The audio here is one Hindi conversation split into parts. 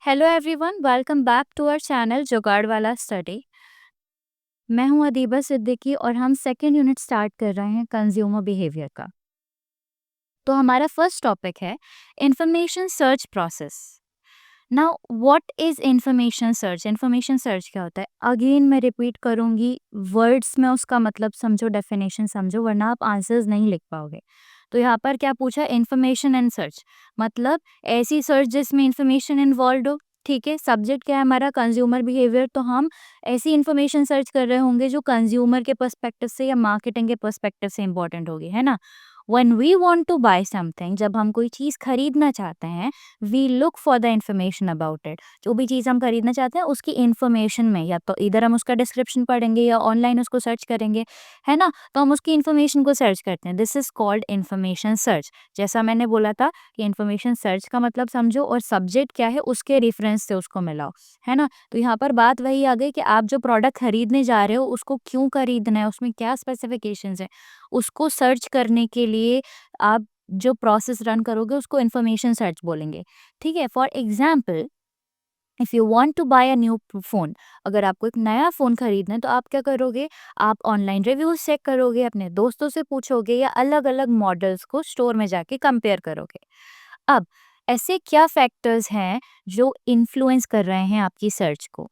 Hello everyone, welcome back to our channel Jugaad Wala study. मैं हूं अदीबा सिद्दीकी और हम सेकेंड यूनिट स्टार्ट कर रहे हैं कंज्यूमर बिहेवियर का। तो हमारा फर्स्ट टॉपिक है information search process. Now what is information search? Information search क्या होता है? अगेन मैं रिपीट करूंगी, वर्ड्स में उसका मतलब समझो, डेफिनेशन समझो, वरना आप आंसर्स नहीं लिख पाओगे। तो यहाँ पर क्या पूछा? इंफॉर्मेशन एंड सर्च, मतलब ऐसी सर्च जिसमें इंफॉर्मेशन इन्वॉल्व हो। ठीक है, सब्जेक्ट क्या है हमारा? Consumer behaviour. तो हम ऐसी इंफॉर्मेशन सर्च कर रहे होंगे जो कंज्यूमर के पर्सपेक्टिव से या मार्केटिंग के पर्सपेक्टिव से इंपॉर्टेंट होगी, है ना। When we want to buy something, जब हम कोई चीज़ खरीदना चाहते हैं, we look for the information about it। जो भी चीज़ हम खरीदना चाहते हैं उसकी इन्फॉर्मेशन में, या तो इधर हम उसका डिस्क्रिप्शन पढ़ेंगे या ऑनलाइन उसको सर्च करेंगे, है ना। तो हम उसकी इन्फॉर्मेशन को सर्च करते हैं। This is called information search. जैसा मैंने बोला था कि इन्फॉर्मेशन सर्च का मतलब समझो और सब्जेक्ट क्या है उसके रेफरेंस से उसको मिलाओ, है ना। तो यहाँ पर बात वही आ गई कि आप जो प्रोडक्ट खरीदने जा रहे हो उसको क्यों खरीदना है, उसमें क्या स्पेसिफिकेशंस है, उसको सर्च करने के लिए आप जो प्रोसेस रन करोगे उसको इन्फॉर्मेशन सर्च बोलेंगे। ठीक है, for example, if you want to buy a new phone, अगर आपको एक नया फोन खरीदना है तो आप क्या करोगे? आप ऑनलाइन रिव्यूज चेक करोगे, अपने दोस्तों से पूछोगे या अलग अलग मॉडल्स को स्टोर में जाके कंपेयर करोगे। अब ऐसे क्या फैक्टर्स हैं जो इन्फ्लुएंस कर रहे हैं आपकी सर्च को?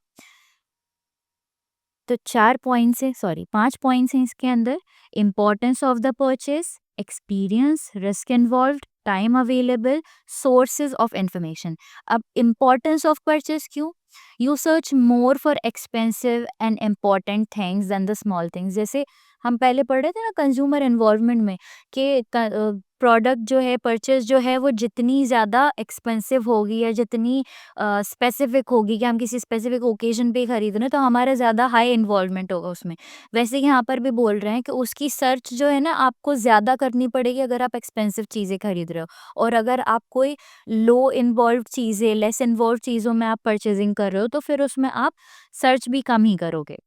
तो 5 पॉइंट्स हैं इसके अंदर। Importance of the purchase, experience, risk involved, time available, sources of information. अब इम्पोर्टेंस ऑफ परचेज क्यों? You search more for expensive and important things than the small things. जैसे हम पहले पढ़ रहे थे ना कंज्यूमर इन्वॉल्वमेंट में, कि प्रोडक्ट जो है, परचेज जो है, वो जितनी ज़्यादा एक्सपेंसिव होगी या जितनी स्पेसिफिक होगी कि हम किसी स्पेसिफिक ओकेजन पे खरीद रहे हैं, तो हमारा ज़्यादा हाई इन्वॉल्वमेंट होगा उसमें। वैसे ही यहाँ पर भी बोल रहे हैं कि उसकी सर्च जो है ना आपको ज़्यादा करनी पड़ेगी अगर आप एक्सपेंसिव चीज़ें खरीद रहे हो, और अगर आप कोई लो इन्वॉल्व चीज़ें, लेस इन्वॉल्व चीज़ों में आप परचेजिंग कर रहे हो तो फिर उसमें आप सर्च भी कम ही करोगे।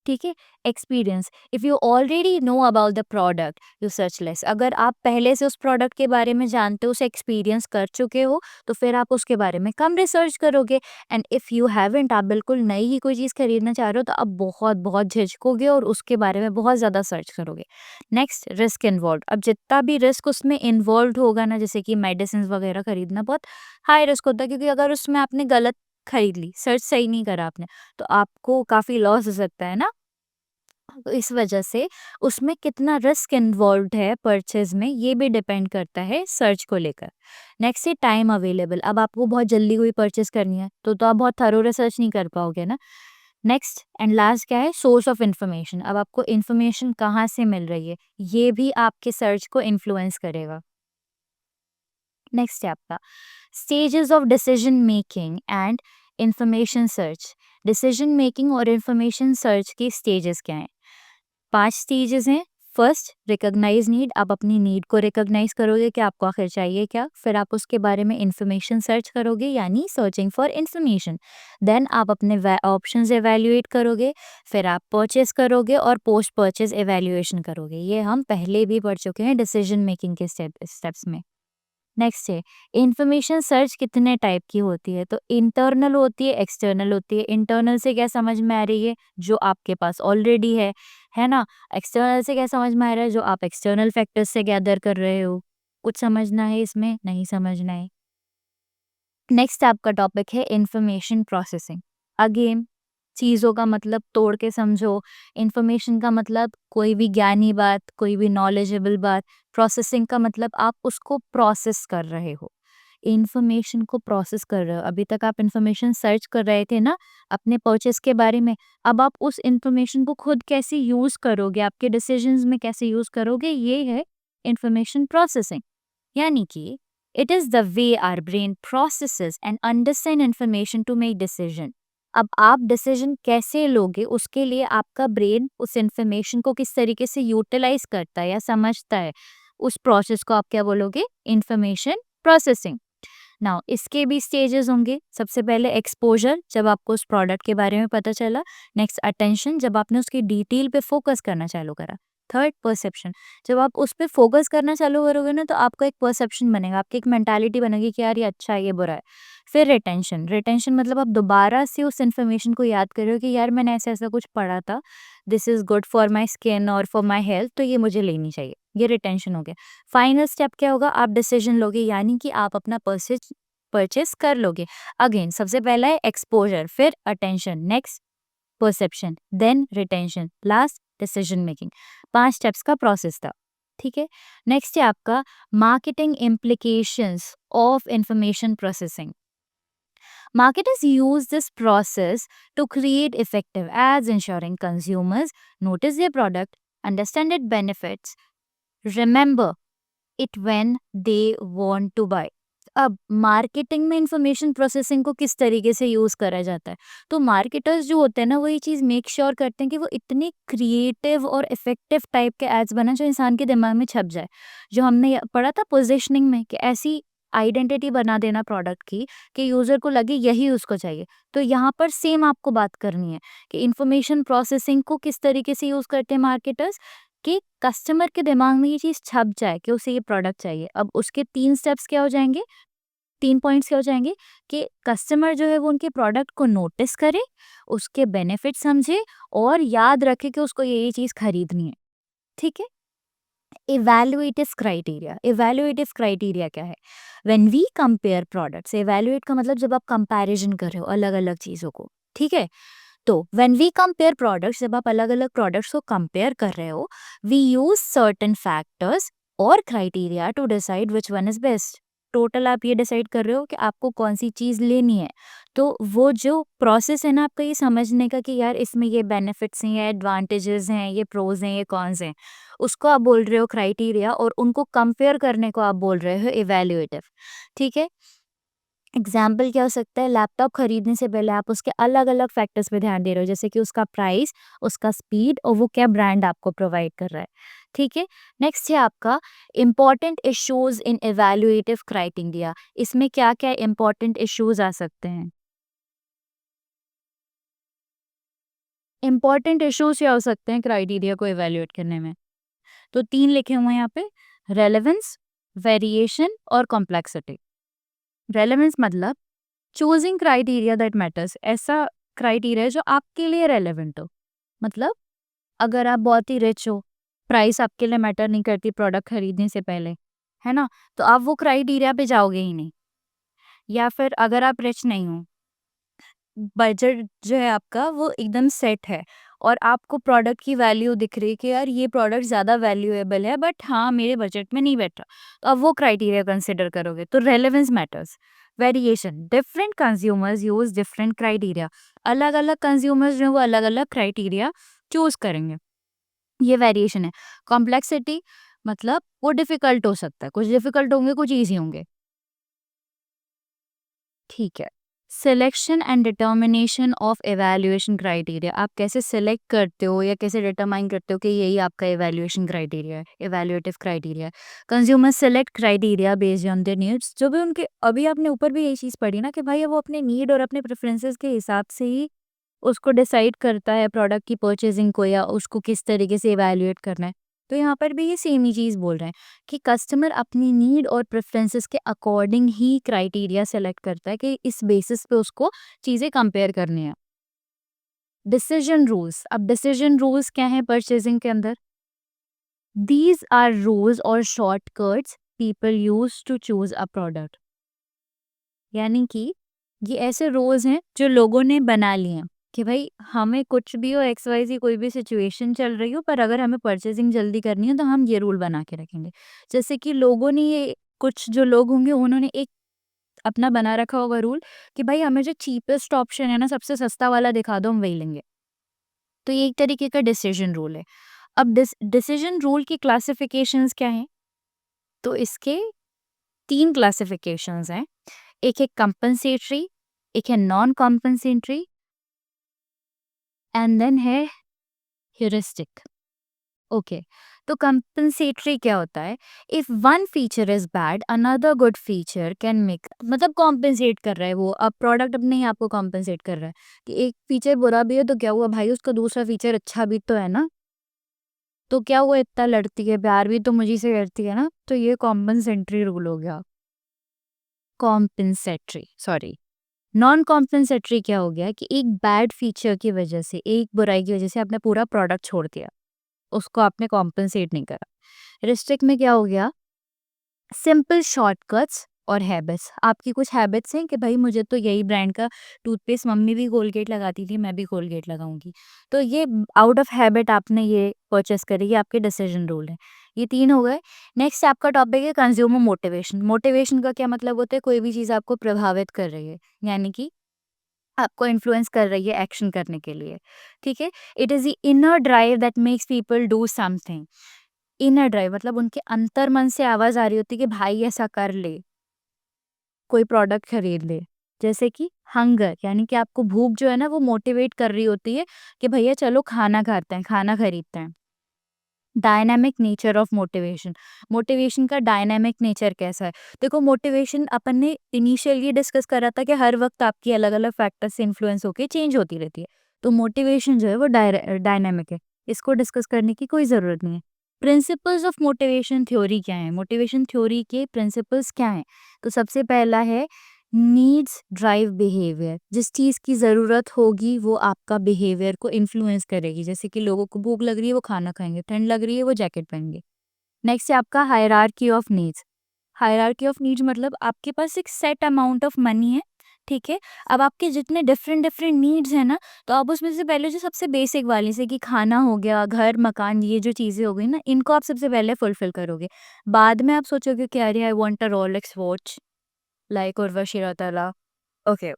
ठीक है। Experience, if you already know about the product you search less. अगर आप पहले से उस प्रोडक्ट के बारे में जानते हो, उसे एक्सपीरियंस कर चुके हो, तो फिर आप उसके बारे में कम रिसर्च करोगे। एंड इफ़ यू हैवेंट, आप बिल्कुल नई ही कोई चीज़ खरीदना चाह रहे हो, तो आप बहुत बहुत झिझकोगे और उसके बारे में बहुत ज़्यादा सर्च करोगे। Next, risk involve. अब जितना भी रिस्क उसमें इन्वॉल्व होगा ना, जैसे कि मेडिसिन वगैरह खरीदना बहुत हाई रिस्क होता है, क्योंकि अगर उसमें आपने गलत खरीद ली, सर्च सही नहीं करा आपने, तो आपको काफ़ी लॉस हो सकता है ना। तो इस वजह से उसमें कितना रिस्क इन्वॉल्व्ड है परचेज में, ये भी डिपेंड करता है सर्च को लेकर। नेक्स्ट है टाइम अवेलेबल। अब आपको बहुत जल्दी कोई परचेज करनी है तो आप बहुत थरो रिसर्च नहीं कर पाओगे ना। नेक्स्ट एंड लास्ट क्या है? Source of information. अब आपको इंफॉर्मेशन कहाँ से मिल रही है, ये भी आपके सर्च को इन्फ्लुएंस करेगा। नेक्स्ट है आपका stages of decision making and information search. Decision making और इंफॉर्मेशन सर्च के स्टेजेस क्या हैं? 5 स्टेजेस हैं। First, recognise need. आप अपनी नीड को रिकॉग्नाइज करोगे कि आपको आखिर चाहिए क्या। फिर आप उसके बारे में इंफॉर्मेशन सर्च करोगे, यानी सर्चिंग फॉर इंफॉर्मेशन। देन आप अपने ऑप्शंस एवेल्युएट करोगे। फिर आप परचेस करोगे और पोस्ट परचेस एवेल्युएशन करोगे। ये हम पहले भी पढ़ चुके हैं डिसीजन मेकिंग के स्टेप्स में। नेक्स्ट है, इंफॉर्मेशन सर्च कितने टाइप की होती है? तो इंटरनल होती है, एक्सटर्नल होती है। इंटरनल से क्या समझ में आ रही है? जो आपके पास ऑलरेडी है ना। एक्सटर्नल से क्या समझ में आ रहा है? जो आप एक्सटर्नल फैक्टर्स से गैदर कर रहे हो। कुछ समझना है इसमें? नहीं समझना है? नेक्स्ट आपका टॉपिक है इंफॉर्मेशन प्रोसेसिंग। अगेन, चीज़ों का मतलब तोड़ के समझो। इंफॉर्मेशन का मतलब कोई भी ज्ञानी बात, कोई भी नॉलेजेबल बात। प्रोसेसिंग का मतलब आप उसको प्रोसेस कर रहे हो, इंफॉर्मेशन को प्रोसेस कर रहे हो। अभी तक आप इंफॉर्मेशन सर्च कर रहे थे ना अपने परचेस के बारे में, अब आप उस इंफॉर्मेशन को खुद कैसे यूज़ करोगे, आपके डिसीजंस में कैसे यूज़ करोगे, ये है इंफॉर्मेशन प्रोसेसिंग। यानी कि it is the way our brain processes and understand information to make decision. अब आप डिसीजन कैसे लोगे, उसके लिए आपका ब्रेन उस इंफॉर्मेशन को किस तरीके से यूटिलाइज करता है या समझता है, उस प्रोसेस को आप क्या बोलोगे? Information processing. नाउ इसके भी स्टेजेस होंगे। सबसे पहले एक्सपोजर, जब आपको उस प्रोडक्ट के बारे में पता चला। नेक्स्ट अटेंशन, जब आपने उसकी डिटेल पे फोकस करना चालू करा। थर्ड परसेप्शन, जब आप उस पे फोकस करना चालू करोगे ना तो आपका एक परसेप्शन बनेगा, आपकी एक मेंटालिटी बनेगी कि यार ये अच्छा है ये बुरा है। फिर रिटेंशन, रिटेंशन मतलब आप दोबारा से उस इन्फॉर्मेशन को याद कर रहे हो कि यार मैंने ऐसा ऐसा कुछ पढ़ा था, this is good for my skin और फॉर माई हेल्थ, तो ये मुझे लेनी चाहिए, ये रिटेंशन हो गया। फाइनल स्टेप क्या होगा, आप डिसीजन लोगे, यानी कि आप अपना परचेस कर लोगे। अगेन सबसे पहला है एक्सपोजर, फिर attention, next perception, then retention, last decision making. 5 steps का प्रोसेस था। ठीक है। नेक्स्ट है आपका marketing implications of information processing. Marketers use this process to create effective ads, ensuring consumers notice their product, understand its benefits, remember it when they want to buy. अब मार्केटिंग में इंफॉर्मेशन प्रोसेसिंग को किस तरीके से यूज करा जाता है, तो मार्केटर्स जो होते हैं ना वो ये चीज मेक श्योर करते हैं कि वो इतने क्रिएटिव और इफेक्टिव टाइप के एड्स बनाए जो इंसान के दिमाग में छप जाए। जो हमने पढ़ा था पोजीशनिंग में कि ऐसी आइडेंटिटी बना देना प्रोडक्ट की कि यूजर को लगे यही उसको चाहिए। तो यहाँ पर सेम आपको बात करनी है कि इंफॉर्मेशन प्रोसेसिंग को किस तरीके से यूज करते हैं मार्केटर्स, कि कस्टमर के दिमाग में ये चीज छप जाए कि उसे ये प्रोडक्ट चाहिए। अब उसके 3 स्टेप्स क्या हो जाएंगे, 3 पॉइंट्स क्या हो जाएंगे कि कस्टमर जो है वो उनके प्रोडक्ट को नोटिस करे, उसके बेनिफिट समझे और याद रखे कि उसको ये चीज़ खरीदनी है। ठीक है। इवैल्यूएटिव क्राइटेरिया, इवैल्यूएटिव क्राइटेरिया क्या है, when we compare products, evaluate का मतलब जब आप कंपैरिजन कर रहे हो अलग अलग चीज़ों को। ठीक है। तो व्हेन वी कंपेयर प्रोडक्ट्स, जब आप अलग अलग प्रोडक्ट्स को कंपेयर कर रहे हो, वी यूज सर्टेन फैक्टर्स और criteria to decide which one is best. Total आप ये डिसाइड कर रहे हो कि आपको कौन सी चीज़ लेनी है। तो वो जो प्रोसेस है ना आपका ये समझने का कि यार इसमें ये बेनिफिट्स हैं, ये एडवांटेजेस हैं, ये प्रोज हैं, ये कॉन्स हैं, उसको आप बोल रहे हो क्राइटेरिया, और उनको कंपेयर करने को आप बोल रहे हो इवैल्यूएटिव। ठीक है। एग्जाम्पल क्या हो सकता है, लैपटॉप खरीदने से पहले आप उसके अलग अलग फैक्टर्स पे ध्यान दे रहे हो, जैसे कि उसका प्राइस, उसका स्पीड और वो क्या ब्रांड आपको प्रोवाइड कर रहा है। ठीक है। नेक्स्ट है आपका important issues in evaluative criteria. इसमें क्या क्या इंपॉर्टेंट इश्यूज आ सकते हैं, इंपॉर्टेंट इश्यूज क्या हो सकते हैं क्राइटेरिया को इवैल्यूएट करने में, तो 3 लिखे हुए हैं यहाँ पे, रेलेवेंस, वेरिएशन और कॉम्प्लेक्सिटी। रेलेवेंस मतलब चूजिंग क्राइटेरिया दैट मैटर्स, ऐसा क्राइटेरिया जो आपके लिए रेलेवेंट हो। मतलब अगर आप बहुत ही रिच हो, प्राइस आपके लिए मैटर नहीं करती प्रोडक्ट खरीदने से पहले, है ना, तो आप वो क्राइटेरिया पे जाओगे ही नहीं। या फिर अगर आप रिच नहीं हो, बजट जो है आपका वो एकदम सेट है और आपको प्रोडक्ट की वैल्यू दिख रही है कि यार ये प्रोडक्ट ज़्यादा वैल्यूएबल है बट हाँ मेरे बजट में नहीं बैठ रहा, तो अब वो क्राइटेरिया कंसिडर करोगे। तो relevance matters. Variation, different consumers use different criteria, अलग अलग कंज्यूमर्स जो है वो अलग अलग क्राइटेरिया चूज करेंगे, ये वेरिएशन है। कॉम्प्लेक्सिटी मतलब वो डिफिकल्ट हो सकता है, कुछ डिफिकल्ट होंगे कुछ ईजी होंगे। ठीक है। Selection and determination of evaluation criteria, आप कैसे सिलेक्ट करते हो या कैसे डिटरमाइन करते हो कि यही आपका एवेल्युएशन क्राइटेरिया है, एवेल्युएटिव क्राइटेरिया है। Consumer select criteria based on their needs, जो भी उनके, अभी आपने ऊपर भी यही चीज़ पढ़ी ना कि भाई वो अपने नीड और अपने प्रेफरेंसेस के हिसाब से ही उसको डिसाइड करता है प्रोडक्ट की परचेजिंग को या उसको किस तरीके से इवैल्यूएट करना है। तो यहाँ पर भी ये सेम ही चीज़ बोल रहे हैं कि कस्टमर अपनी नीड और प्रेफरेंसेस के अकॉर्डिंग ही क्राइटेरिया सेलेक्ट करता है कि इस बेसिस पे उसको चीज़ें कंपेयर करनी है। डिसीजन रूल्स, अब डिसीजन रूल्स क्या है परचेजिंग के अंदर, दीज आर रूल्स और shortcuts people use to choose a product, यानी कि ये ऐसे रूल्स हैं जो लोगों ने बना लिए हैं कि भाई हमें कुछ भी हो, एक्स वाई ज़ी कोई भी सिचुएशन चल रही हो, पर अगर हमें परचेजिंग जल्दी करनी है तो हम ये रूल बना के रखेंगे। जैसे कि लोगों ने ये, कुछ जो लोग होंगे उन्होंने एक अपना बना रखा होगा रूल कि भाई हमें जो चीपेस्ट ऑप्शन है ना, सबसे सस्ता वाला दिखा दो हम वही लेंगे। तो ये एक तरीके का डिसीजन रूल है। अब डिसीजन रूल की क्लासिफिकेशंस क्या हैं, तो इसके 3 क्लासिफिकेशंस हैं। एक है कंपनसेटरी, एक है नॉन कंपनसेटरी एंड देन है ह्यूरिस्टिक। ओके। तो कंपनसेटरी क्या होता है, if one feature is bad another good feature can make, मतलब कॉम्पेंसेट कर रहा है वो, अब प्रोडक्ट अपने ही आपको कॉम्पेंसेट कर रहा है कि एक फीचर बुरा भी है तो क्या हुआ भाई, उसका दूसरा फीचर अच्छा भी तो है ना। तो क्या वो इतना लड़ती है, प्यार भी तो मुझी से करती है ना, तो ये कॉम्पेंसेटरी रूल हो गया। कॉम्पेंसेटरी, सॉरी, नॉन कॉम्पेंसेटरी क्या हो गया कि एक बैड फीचर की वजह से, एक बुराई की वजह से आपने पूरा प्रोडक्ट छोड़ दिया, उसको आपने कॉम्पेंसेट नहीं करा। रिस्ट्रिक्ट में क्या हो गया, सिंपल शॉर्टकट्स और हैबिट्स। आपकी कुछ हैबिट्स हैं कि भाई मुझे तो यही ब्रांड का टूथपेस्ट, मम्मी भी कोलगेट लगाती थी, मैं भी कोलगेट लगाऊंगी, तो ये आउट ऑफ हैबिट आपने ये परचेस करी, ये आपके डिसीजन रूल है। ये 3 हो गए। नेक्स्ट आपका टॉपिक है कंज्यूमर मोटिवेशन। मोटिवेशन का क्या मतलब होता है, कोई भी चीज़ आपको प्रभावित कर रही है, यानी कि आपको इन्फ्लुएंस कर रही है एक्शन करने के लिए, ठीक है। It is the inner drive that makes people do something. Inner drive मतलब उनके अंतर मन से आवाज आ रही होती है कि भाई ऐसा कर ले, कोई प्रोडक्ट खरीद ले। जैसे कि हंगर, यानी कि आपको भूख जो है ना वो मोटिवेट कर रही होती है कि भैया चलो खाना खाते हैं, खाना खरीदते हैं। Dynamic nature of motivation. Motivation का डायनामिक नेचर कैसा है, देखो मोटिवेशन अपन ने इनिशियली डिस्कस करा था कि हर वक्त आपकी अलग अलग फैक्टर से इन्फ्लुएंस होकर चेंज होती रहती है। तो मोटिवेशन जो है वो डायनामिक है, इसको डिस्कस करने की कोई ज़रूरत नहीं है। प्रिंसिपल्स ऑफ मोटिवेशन थ्योरी क्या है, मोटिवेशन थ्योरी के प्रिंसिपल्स क्या हैं। तो सबसे पहला है नीड्स ड्राइव बिहेवियर। जिस चीज़ की ज़रूरत होगी वो आपका बिहेवियर को इन्फ्लुएंस करेगी। जैसे कि लोगों को भूख लग रही है वो खाना खाएंगे, ठंड लग रही है वो जैकेट पहनेंगे। नेक्स्ट है आपका hierarchy of needs. Hierarchy of needs मतलब आपके पास एक सेट अमाउंट ऑफ मनी है, ठीक है। अब आपके जितने डिफरेंट डिफरेंट नीड्स हैं ना, तो आप उसमें से पहले जो सबसे बेसिक वाली से कि खाना हो गया, घर मकान, ये जो चीज़ें हो गई ना, इनको आप सबसे पहले फुलफिल करोगे। बाद में आप सोचोगे कि अरे I want a Rolex watch like Urvashi Rautela. Okay.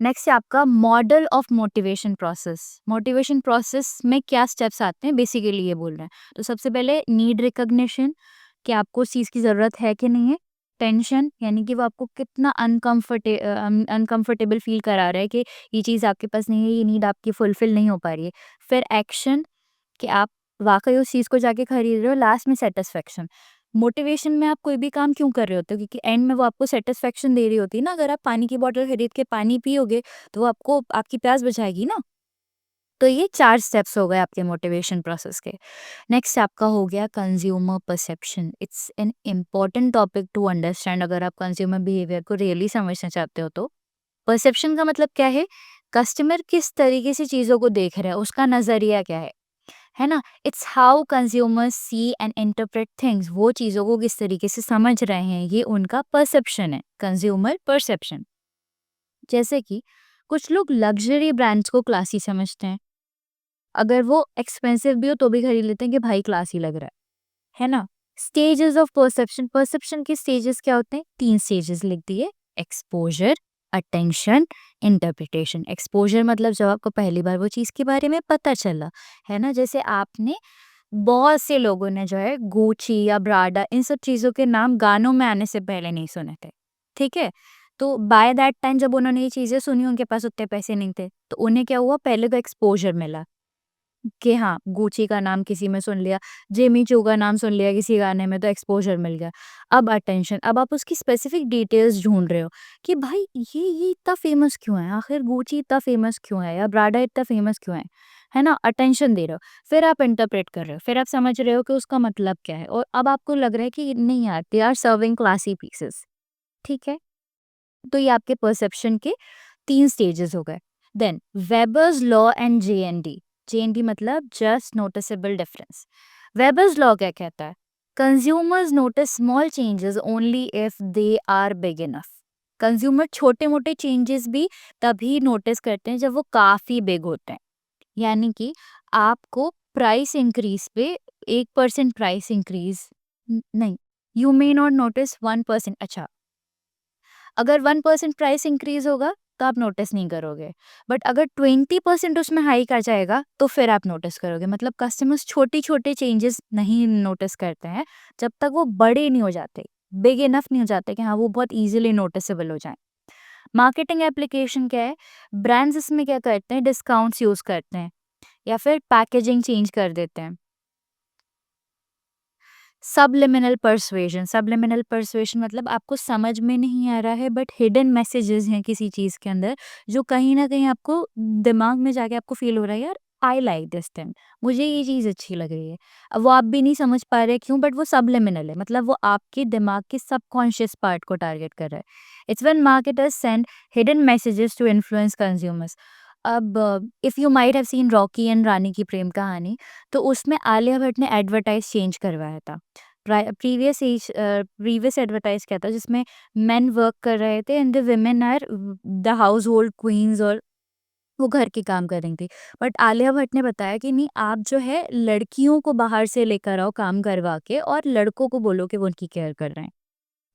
Next है आपका model of motivation process. Motivation process में क्या स्टेप्स आते हैं, बेसिकली ये बोल रहे हैं। तो सबसे पहले नीड रिकॉग्निशन, कि आपको उस चीज़ की ज़रूरत है कि नहीं है। टेंशन, यानी कि वो आपको कितना अनकंफर्टेबल फील करा रहा है कि ये चीज़ आपके पास नहीं है, ये नीड आपकी फुलफिल नहीं हो पा रही है। फिर एक्शन, कि आप वाक़ई उस चीज़ को जाके खरीद रहे हो। लास्ट में सैटिस्फैक्शन। मोटिवेशन में आप कोई भी काम क्यों कर रहे होते हो, क्योंकि एंड में वो आपको सैटिस्फैक्शन दे रही होती है ना। अगर आप पानी की बॉटल खरीद के पानी पियोगे तो वो आपको आपकी प्यास बुझाएगी ना। तो ये 4 स्टेप्स हो गए आपके मोटिवेशन प्रोसेस के। नेक्स्ट आपका हो गया consumer perception. It's an important topic to understand अगर आप कंज्यूमर बिहेवियर को रियली समझना चाहते हो तो। परसेप्शन का मतलब क्या है, कस्टमर किस तरीके से चीज़ों को देख रहा है, उसका नज़रिया क्या है ना। It's how consumers see and interpret things. वो चीज़ों को किस तरीके से समझ रहे हैं, ये उनका परसेप्शन है, कंज्यूमर परसेप्शन। जैसे कि कुछ लोग लग्जरी ब्रांड्स को क्लासी समझते हैं, अगर वो एक्सपेंसिव भी हो तो भी खरीद लेते हैं कि भाई क्लासी लग रहा है ना। Stages of perception. परसेप्शन के स्टेजेस क्या होते हैं, 3 स्टेजेस लिख दिए। Exposure, attention, interpretation. एक्सपोजर मतलब जब आपको पहली बार वो चीज़ के बारे में पता चला, है ना। जैसे आपने, बहुत से लोगों ने जो है गुची या ब्राडा, इन सब चीज़ों के नाम गानों में आने से पहले नहीं सुने थे, ठीक है। तो बाय दैट टाइम जब उन्होंने ये चीज़ें सुनी, उनके पास उतने पैसे नहीं थे, तो उन्हें क्या हुआ, पहले तो एक्सपोजर मिला कि हाँ, गुची का नाम किसी में सुन लिया, जिमी चू का नाम सुन लिया किसी गाने में, तो एक्सपोज़र मिल गया। अब अटेंशन, अब आप उसकी स्पेसिफिक डिटेल्स ढूँढ रहे हो कि भाई ये इतना फ़ेमस क्यों है? आखिर गुची इतना फ़ेमस क्यों है? या प्राडा इतना फ़ेमस क्यों है ना? अटेंशन दे रहे हो। फिर आप इंटरप्रेट कर रहे हो, फिर आप समझ रहे हो कि उसका मतलब क्या है, और अब आपको लग रहा है कि नहीं यार, they are serving classy pieces, ठीक है? तो ये आपके परसेप्शन के 3 स्टेजेस हो गए। Then Weber's law and JND. JND मतलब just noticeable difference. Weber's law क्या कहता है, consumers notice small changes only if they are big enough. Consumer छोटे मोटे चेंजेस भी तभी नोटिस करते हैं जब वो काफ़ी बिग होते हैं। यानी कि आपको प्राइस इंक्रीज पे 1% प्राइस इंक्रीज नहीं, यू मे नॉट नोटिस 1%। अच्छा, अगर 1% प्राइस इंक्रीज होगा तो आप नोटिस नहीं करोगे, बट अगर 20% उसमें हाइक आ जाएगा तो फिर आप नोटिस करोगे। मतलब कस्टमर्स छोटे छोटे चेंजेस नहीं नोटिस करते हैं जब तक वो बड़े नहीं हो जाते, बिग इनफ नहीं हो जाते कि हाँ वो बहुत इजीली नोटिसेबल हो जाए। मार्केटिंग एप्लीकेशन क्या है, ब्रांड्स इसमें क्या करते हैं, डिस्काउंट्स यूज करते हैं या फिर पैकेजिंग चेंज कर देते हैं। Subliminal persuasion. सबलिमिनल परसुएशन मतलब आपको समझ में नहीं आ रहा है बट हिडन मैसेजेस हैं किसी चीज़ के अंदर, जो कहीं ना कहीं आपको दिमाग में जाके आपको फील हो रहा है यार आई लाइक दिस थिंग, मुझे ये चीज़ अच्छी लग रही है। अब वो आप भी नहीं समझ पा रहे क्यों, बट वो सबलिमिनल है, मतलब वो आपके दिमाग के सबकॉन्शियस पार्ट को टारगेट कर रहा है। It's when marketers send hidden messages to influence consumers. अब if you might have seen Rocky and Rani ki Prem कहानी, तो उसमें आलिया भट्ट ने एडवर्टाइज चेंज करवाया था। प्रीवियस एडवर्टाइज क्या था, जिसमें मेन वर्क कर रहे थे and the women are the household queens, और वो घर के काम कर रही थी। बट आलिया भट्ट ने बताया कि नहीं, आप जो है लड़कियों को बाहर से लेकर आओ काम करवा के, और लड़कों को बोलो कि वो उनकी केयर कर रहे हैं।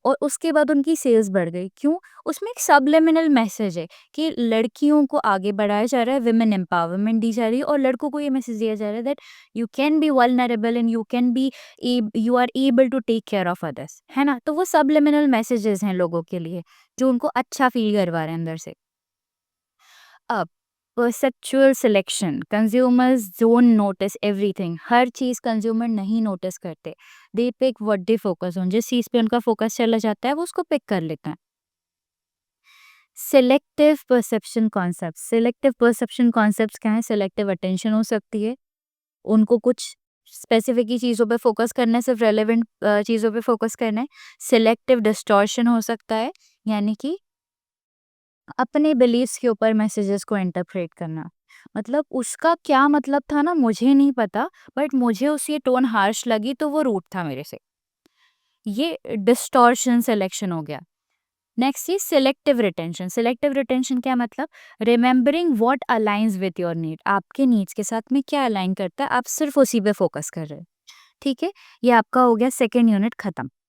और उसके बाद उनकी सेल्स बढ़ गई। क्यों? उसमें एक सबलिमिनल मैसेज है कि लड़कियों को आगे बढ़ाया जा रहा है, वुमेन एम्पावरमेंट दी जा रही है, और लड़कों को ये मैसेज दिया जा रहा है that you can be vulnerable and you are able to take care of others, है ना? तो वो सबलिमिनल मैसेजेस हैं लोगों के लिए, जो उनको अच्छा फील करवा रहे हैं अंदर से। अब perceptual selection, consumers don't notice everything, हर चीज़ कंज्यूमर नहीं नोटिस करते। They pick what they focus on, जिस चीज़ पे उनका फोकस चला जाता है वो उसको पिक कर लेते हैं। Selective perception concept, selective perception concepts क्या है? सिलेक्टिव अटेंशन हो सकती है, उनको कुछ स्पेसिफिक ही चीज़ों पे फोकस करना है, सिर्फ रेलेवेंट चीज़ों पे फोकस करना है। सिलेक्टिव डिस्टॉर्शन हो सकता है, यानी कि अपने बिलीव्स के ऊपर मैसेजेस को इंटरप्रेट करना। मतलब उसका क्या मतलब था ना, मुझे नहीं पता, बट मुझे उसकी टोन हार्श लगी तो वो रूट था मेरे से। ये डिस्टॉर्शन सिलेक्शन हो गया। Next is selective retention. Selective retention क्या मतलब? Remembering what aligns with your need, आपके नीड्स के साथ में क्या अलाइन करता है, आप सिर्फ उसी पे फोकस कर रहे हैं। ठीक है, ये आपका हो गया सेकेंड यूनिट खत्म।